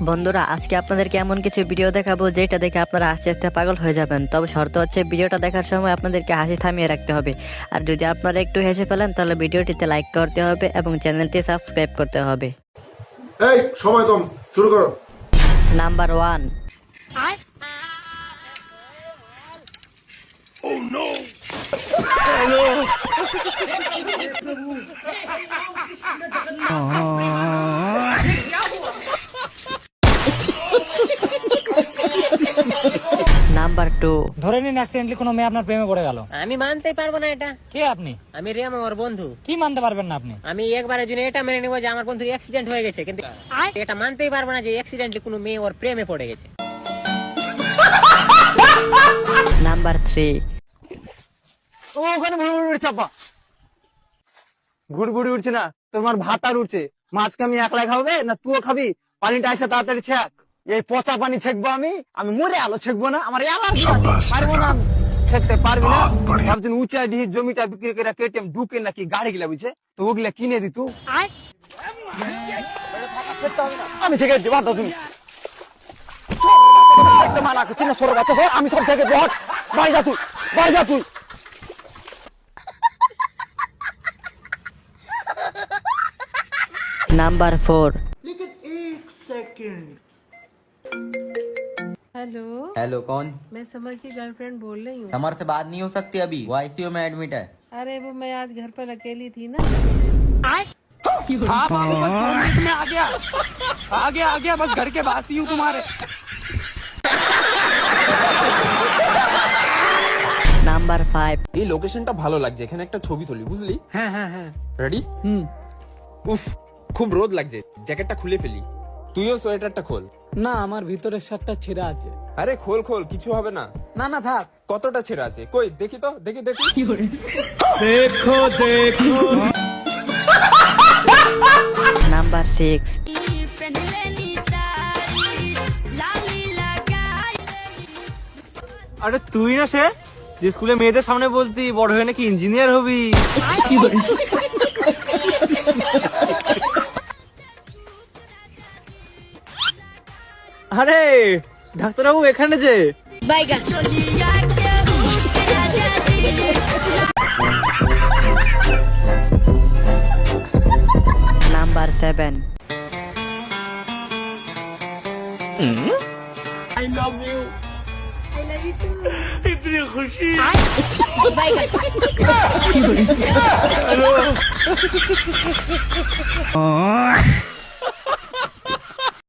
বন্ধুরা আজকে আপনাদেরকে এমন কিছু ভিডিও দেখাবো যেটা দেখে আপনারা আস্তে আস্তে পাগল হয়ে যাবেন। তবে শর্ত হচ্ছে ভিডিওটা দেখার সময় আপনাদেরকে হাসি থামিয়ে রাখতে হবে। আর যদি আপনারা একটু হেসে ফেলেন তাহলে ভিডিওটিতে লাইক করতে হবে এবং চ্যানেলটি সাবস্ক্রাইব করতে হবে। এই সময় কম, শুরু করো। নাম্বার 1। নাম্বার 2। ধরে নিন অ্যাক্সিডেন্টলি কোনো মেয়ে আপনার প্রেমে পড়ে গেল। আমি মানতেই পারবো না এটা। কে আপনি? আমি রেম ওর বন্ধু। কি মানতে পারবেন না আপনি? আমি একবারের জন্য এটা মেনে নেবো যে আমার বন্ধুর অ্যাক্সিডেন্ট হয়ে গেছে, কিন্তু এটা মানতেই পারবো না যে অ্যাক্সিডেন্টলি কোনো মেয়ে ওর প্রেমে পড়ে গেছে। নাম্বার 3। ওখানে ভুড়ি চাপা ঘুড়ি উঠছে না, তোমার ভাত আর উঠছে। মাছকে আমি একলাই খাবে না তুইও খাবি? পানিটা এসে তাড়াতাড়ি ছেক। এই পচা পানি ছেকবো আমি মরে আলো ছেকবো না, আমার পারবো না, ছেকতে পারবি না। ভাবছেন উঁচা ডিহি জমিটা বিক্রি করে কেটিএম ঢুকে নাকি গাড়ি গিলা বুঝছে, তো ওগুলা কিনে দিত। আমি ছেকে দিচ্ছি, বাদ দাও তুমি। মানা করছি না, সরে বাচ্চা, আমি সব থেকে বট। বাড়ি যা তুই, বাড়ি যা তুই। নাম্বার 4। हेलो हेलो, कौन? मैं समर की गर्लफ्रेंड बोल रही हूँ। समर से बात नहीं हो सकती अभी, वो आईसीयू में एडमिट है। अरे वो मैं आज घर पर अकेली थी ना। हाँ बाबू, बस 2 मिनट में आ गया बस घर के बाहर ही हूँ तुम्हारे। নাম্বার 5। এই লোকেশনটা ভালো লাগছে, এখানে একটা ছবি তুলি, বুঝলি? হ্যাঁ হ্যাঁ হ্যাঁ, রেডি? উফ, খুব রোদ লাগছে, জ্যাকেটটা খুলে ফেলি। তুইও সোয়েটারটা খোল। না, আমার ভিতরের শার্টটা ছেঁড়া আছে। আরে খোল খোল, কিছু হবে না। না না থাক। কতটা ছেঁড়া আছে? কই দেখি তো, দেখি। দেখো দেখো। নাম্বার 6। আরে তুই না সে যে স্কুলে মেয়েদের সামনে বলতি বড় হয়ে নাকি ইঞ্জিনিয়ার হবি? আরে ডাক্তারবাবু এখানে যে। নাম্বার 7। इतनी खुशी। Bye.